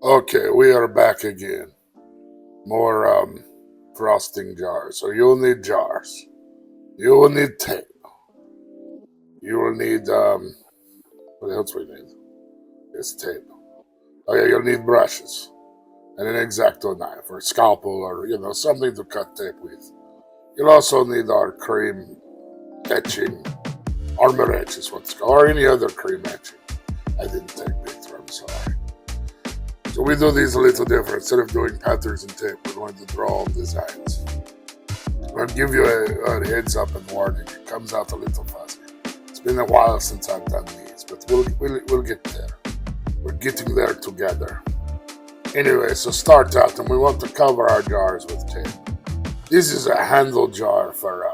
Okay, we are back again. More frosting jars. So you'll need jars. You will need tape. You will need what else we need? It's tape. Oh yeah, you'll need brushes and an X-Acto knife or scalpel or something to cut tape with. You'll also need our cream etching, armor etch is what's called, or any other cream etching. I didn't take picture. I'm sorry. So we do these a little different. Instead of doing patterns and tape, we're going to draw designs. I'll give you a heads up and warning. It comes out a little fuzzy. It's been a while since I've done these, but we'll get there. We're getting there together. Anyway, so start out, and we want to cover our jars with tape. This is a handle jar for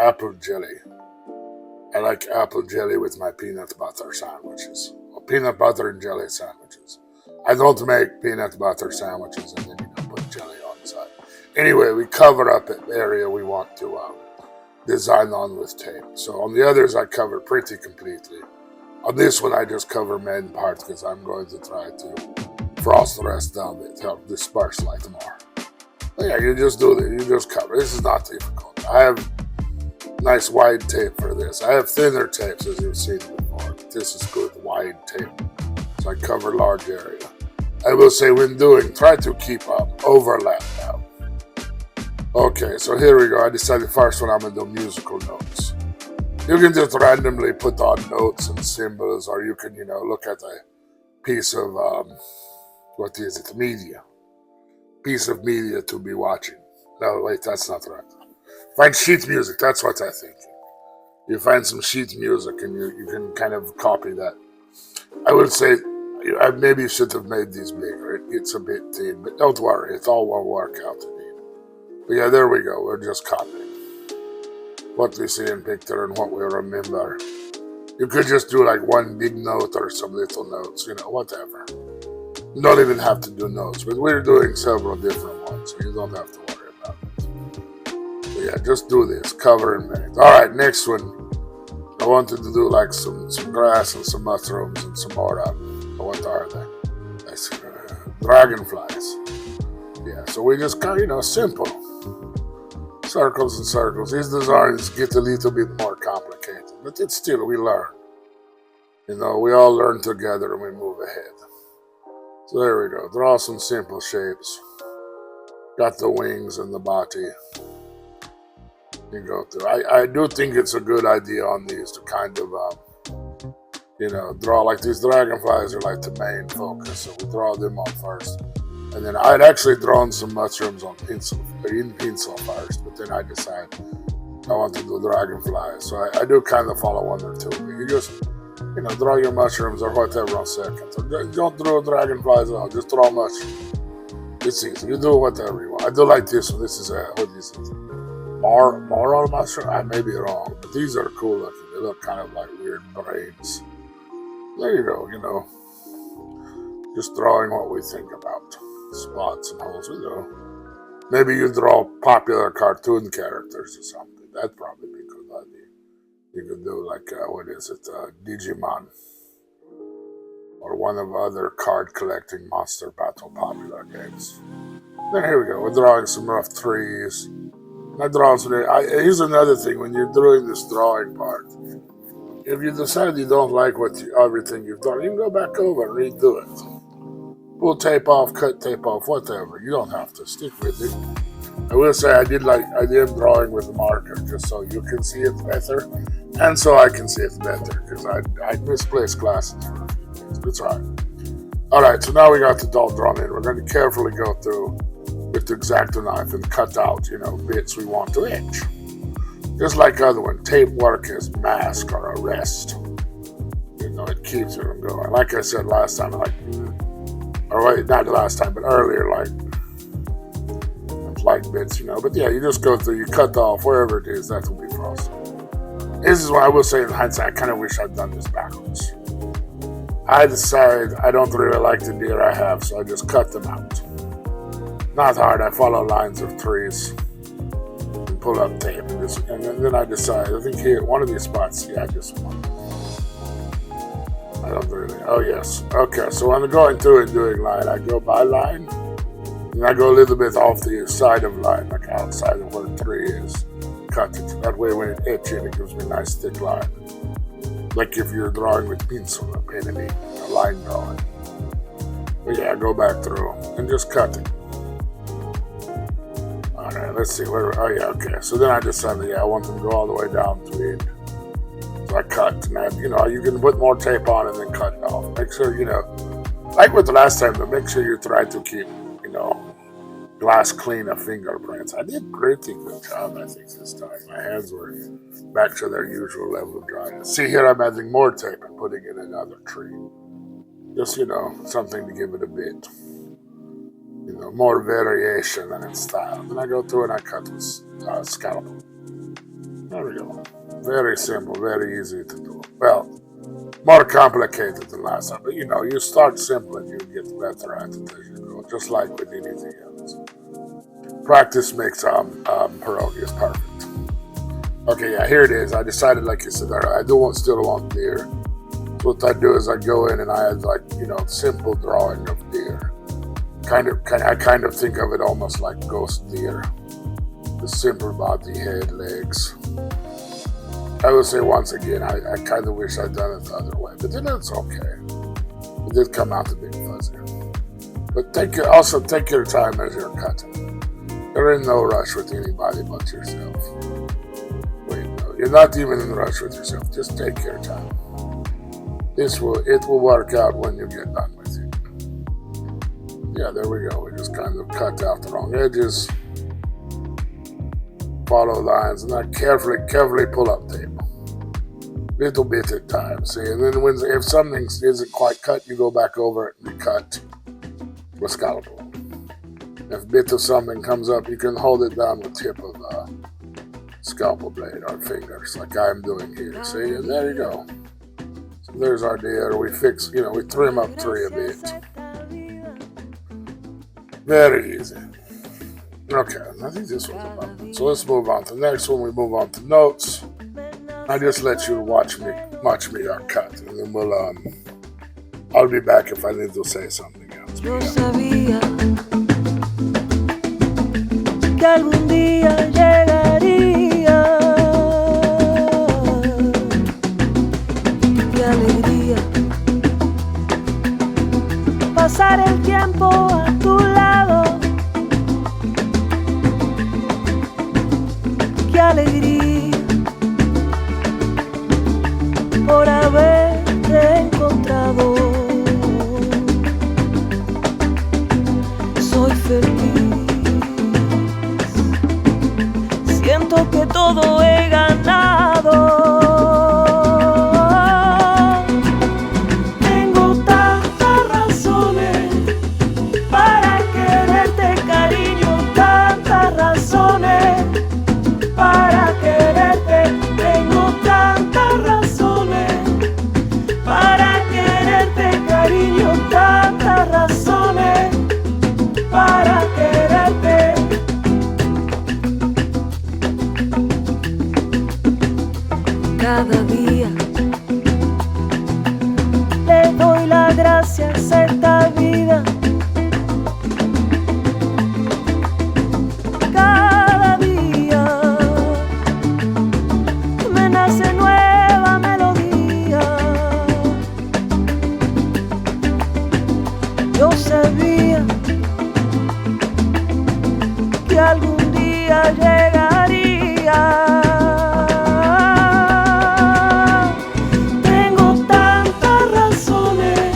apple jelly. I like apple jelly with my peanut butter sandwiches, or peanut butter and jelly sandwiches. I don't make peanut butter sandwiches and then put jelly on the side. Anyway, we cover up an area we want to design on with tape. So on the others, I cover pretty completely. On this one, I just cover main part because I'm going to try to frost the rest down it, help disperse light more. But yeah, you just do this. You just cover. This is not difficult. I have nice wide tape for this. I have thinner tapes, as you've seen before. But this is good wide tape. So I cover large area. I will say when doing, try to keep up overlap now. Okay, so here we go. I decided first one I'm going to do musical notes. You can just randomly put on notes and symbols, or you can, look at a piece of, what is it, media. Piece of media to be watching. No, wait, that's not right. Find sheet music, that's what I think. You find some sheet music and you can kind of copy that. I would say, I maybe should have made these bigger. It's a bit thin, but don't worry, it all won't work out indeed. But yeah, there we go. We're just copying what we see in picture and what we remember. You could just do like one big note or some little notes, whatever. You don't even have to do notes, but we're doing several different ones, so you don't have to worry about it. But yeah, just do this, cover and make. All right, next one. I wanted to do like some grass and some mushrooms and some more what are they? That's dragonflies. Yeah, so we just simple. Circles and circles. These designs get a little bit more complicated, but it's still, we learn. We all learn together and we move ahead. So there we go. Draw some simple shapes. Got the wings and the body. You go through. I do think it's a good idea on these to kind of draw like these dragonflies are like the main focus, so we draw them on first. And then I'd actually drawn some mushrooms in pencil first, but then I decided I want to do dragonflies. So I do kind of follow one or two. But you just, draw your mushrooms or whatever on second. So don't draw dragonflies out, just draw mushrooms. It's easy. You do whatever you want. I do like this one. This is what is it? Moral mushroom? I may be wrong, but these are cool looking. They look kind of like weird brains. There you go, just drawing what we think about. Spots and holes we do. Maybe you draw popular cartoon characters or something. That'd probably be a good idea. You could do like, Digimon. Or one of other card collecting monster battle popular games. Then here we go. We're drawing some rough trees. I draw some. Here's another thing when you're doing this drawing part. If you decide you don't like everything you've done, you can go back over and redo it. Pull tape off, cut tape off, whatever. You don't have to stick with it. I will say I did drawing with a marker just so you can see it better, and so I can see it better because I misplaced glasses for a few things. But it's all right. All right, so now we got the doll drawn in. We're going to carefully go through with the X-Acto knife and cut out, bits we want to etch. Just like other one, tape work as mask or a rest. It keeps it from going. Like I said last time, not last time, but earlier, like bits, But yeah, you just go through, you cut off wherever it is, that will be frosted. This is what I will say in hindsight, I kind of wish I'd done this backwards. I decided I don't really like the deer I have, so I just cut them out. Not hard, I follow lines of trees. Pull up tape and then I decide. I think here one of these spots, just one. I don't really. Oh, yes. Okay, so when I'm going through and doing line, I go by line, and I go a little bit off the side of line, like outside of where 3 is. Cut it. That way when it etches, it gives me a nice thick line. Like if you're drawing with pencil, a line drawing. But yeah, go back through and just cut it. Alright, let's see where. Oh yeah, okay. So then I decided, I want them to go all the way down to the end. So I cut, and you can put more tape on and then cut it off. Make sure, like with the last time, but make sure you try to keep, glass clean of fingerprints. I did pretty good job, I think, this time. My hands were back to their usual level of dryness. See, here I'm adding more tape and putting in another tree. Just, something to give it a bit, more variation in its style. Then I go through and I cut with scalpel. There we go. Very simple, very easy to do. Well, more complicated than last time, but you start simple and you get better at it as you go, just like with anything else. Practice makes pierogies perfect. Okay, yeah, here it is. I decided, like you said, I still want deer. So what I do is I go in and I add simple drawing of deer. I kind of think of it almost like ghost deer. The simple body, head, legs. I will say once again, I kind of wish I'd done it the other way, but then it's okay. It did come out a bit fuzzy. But take your time as you're cutting. You're in no rush with anybody but yourself. Wait, no, you're not even in a rush with yourself. Just take your time. It will work out when you get done with it. Yeah, there we go. We just kind of cut out the wrong edges. Follow lines, and then carefully pull up tape. Little bit at a time, see, and then if something isn't quite cut, you go back over it and cut with scalpel. If a bit of something comes up, you can hold it down with tip of a scalpel blade or fingers, like I'm doing here, see, and there you go. So there's our deer. We trim up 3 a bit. Very easy. Okay, I think this was about it. So let's move on to the next one. We move on to notes. I just let you watch me cut, and then I'll be back if I need to say something else. Yo sabía que algún día llegaría. Qué alegría pasar el tiempo a tu lado. Qué alegría por haberte encontrado. Soy feliz, siento que todo he ganado. Tengo tantas razones para quererte, cariño, tantas razones para quererte. Tengo tantas razones para quererte, cariño, tantas razones para quererte. Cada día le doy las gracias a esta vida. Cada día me nace nueva melodía. Yo sabía que algún día llegaría. Tengo tantas razones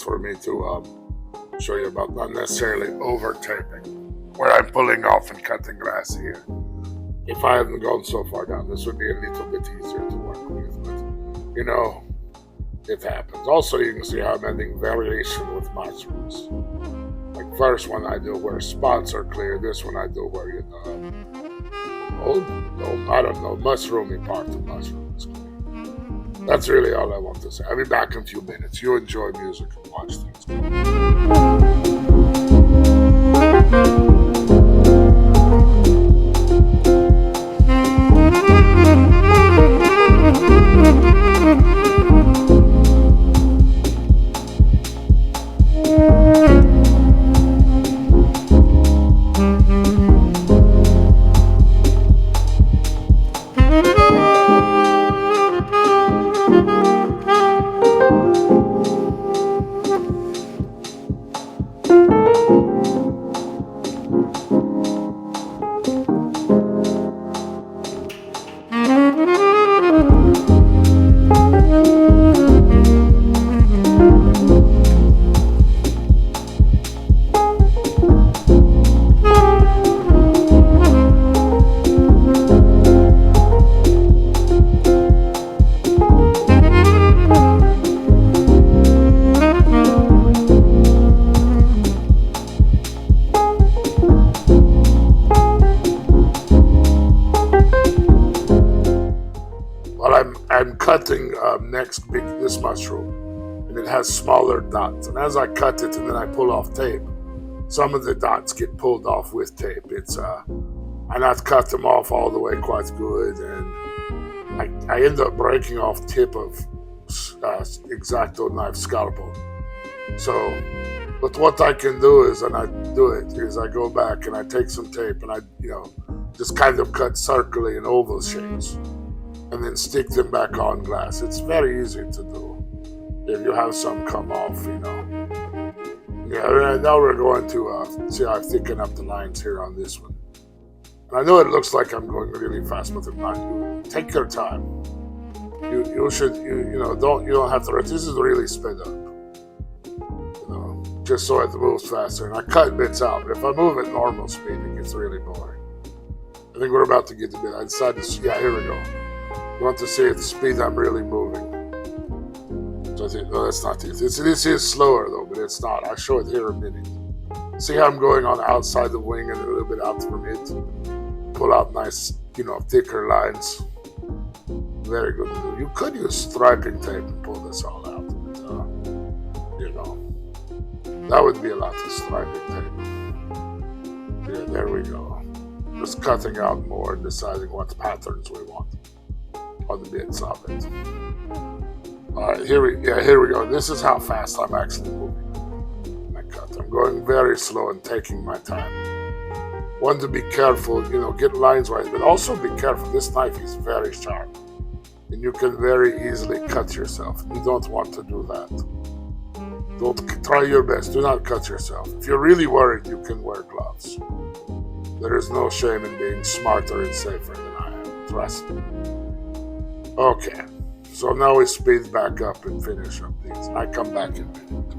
ways for me to show you about not necessarily over taping, where I'm pulling off and cutting grass here. If I hadn't gone so far down, this would be a little bit easier to work with, but it happens. Also, you can see how I'm adding variation with mushrooms. Like first one I do where spots are clear, this one I do where I don't know, mushroomy part of mushrooms. That's really all I want to say. I'll be back in a few minutes. You enjoy music and watch things. I'm cutting this mushroom, and it has smaller dots. And as I cut it and then I pull off tape, some of the dots get pulled off with tape. I not cut them off all the way quite good, and I end up breaking off tip of X-Acto knife scalpel. So, but what I can do is, and I do it, is I go back and I take some tape and I, just kind of cut circularly in oval shapes, and then stick them back on glass. It's very easy to do if you have some come off, Yeah, now we're going to see how I thicken up the lines here on this one. And I know it looks like I'm going really fast, but I'm not. You take your time. You should, you don't have to rush. This is really sped up, just so it moves faster. And I cut bits out, but if I move at normal speed, it gets really boring. I think we're about to get to bit. I decided to, here we go. You want to see at the speed I'm really moving. So I think, no, that's not it. This is slower though, but it's not. I'll show it here in a minute. See how I'm going on outside the wing and a little bit out from it. Pull out nice, thicker lines. Very good to do. You could use striping tape and pull this all out, but that would be a lot of striping tape. Yeah, there we go. Just cutting out more and deciding what patterns we want on the bits of it. All right, here we go. This is how fast I'm actually moving. I'm going very slow and taking my time. Want to be careful, get lines right, but also be careful. This knife is very sharp, and you can very easily cut yourself. You don't want to do that. Don't try your best. Do not cut yourself. If you're really worried, you can wear gloves. There is no shame in being smarter and safer than I am. Trust me. Okay, so now we speed back up and finish up these. I come back in a minute.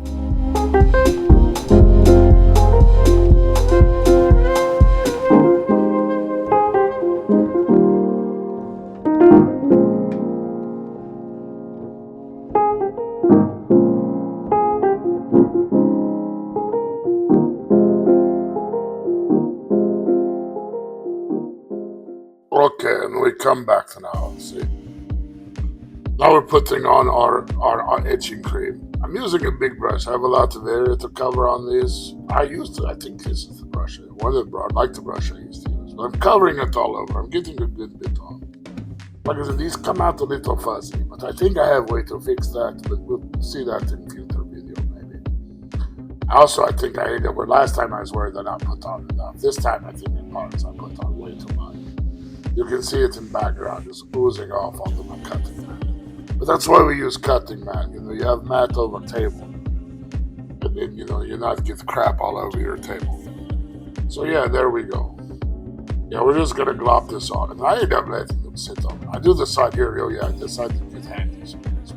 Okay, and we come back to now. See, now we're putting on our etching cream. I'm using a big brush. I have a lot of area to cover on these. I think this is the brush. I like the brush I used to use. But I'm covering it all over. I'm getting a good bit on. Like I said, these come out a little fuzzy, but I think I have a way to fix that. But we'll see that in future video maybe. Also, I think last time I was worried that I put on enough. This time I think in parts I put on way too much. You can see it in background, just oozing off onto my cutting mat. But that's why we use cutting mat. You have mat over table. And then, you not get crap all over your table. So yeah, there we go. Yeah, we're just gonna glop this on. And I end up letting them sit on. I do the side here, I decide to get handy sometimes.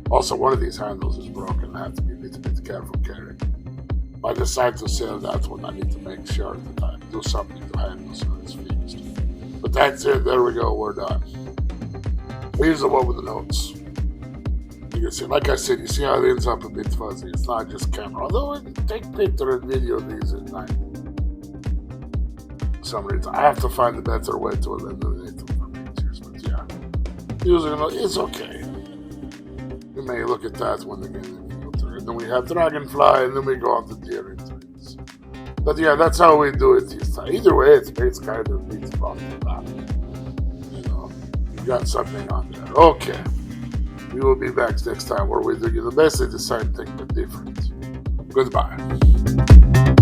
Also, one of these handles is broken. I have to be a little bit careful carrying. If I decide to sell that one, I need to make sure that I do something to handle so it's fixed. But that's it. There we go. We're done. Here's the one with the notes. You can see, like I said, you see how it ends up a bit fuzzy. It's not just camera. Although I take picture and video of these at night. For some reason, I have to find a better way to eliminate them from pictures. But yeah, using it, it's okay. You may look at that one again in filter. And then we have Dragonfly, and then we go on to deer interviews. But yeah, that's how we do it this time. Either way, it's kind of neat from the back. You know, you got something on there. Okay. We will be back next time where we do the best of the same thing but different. Goodbye.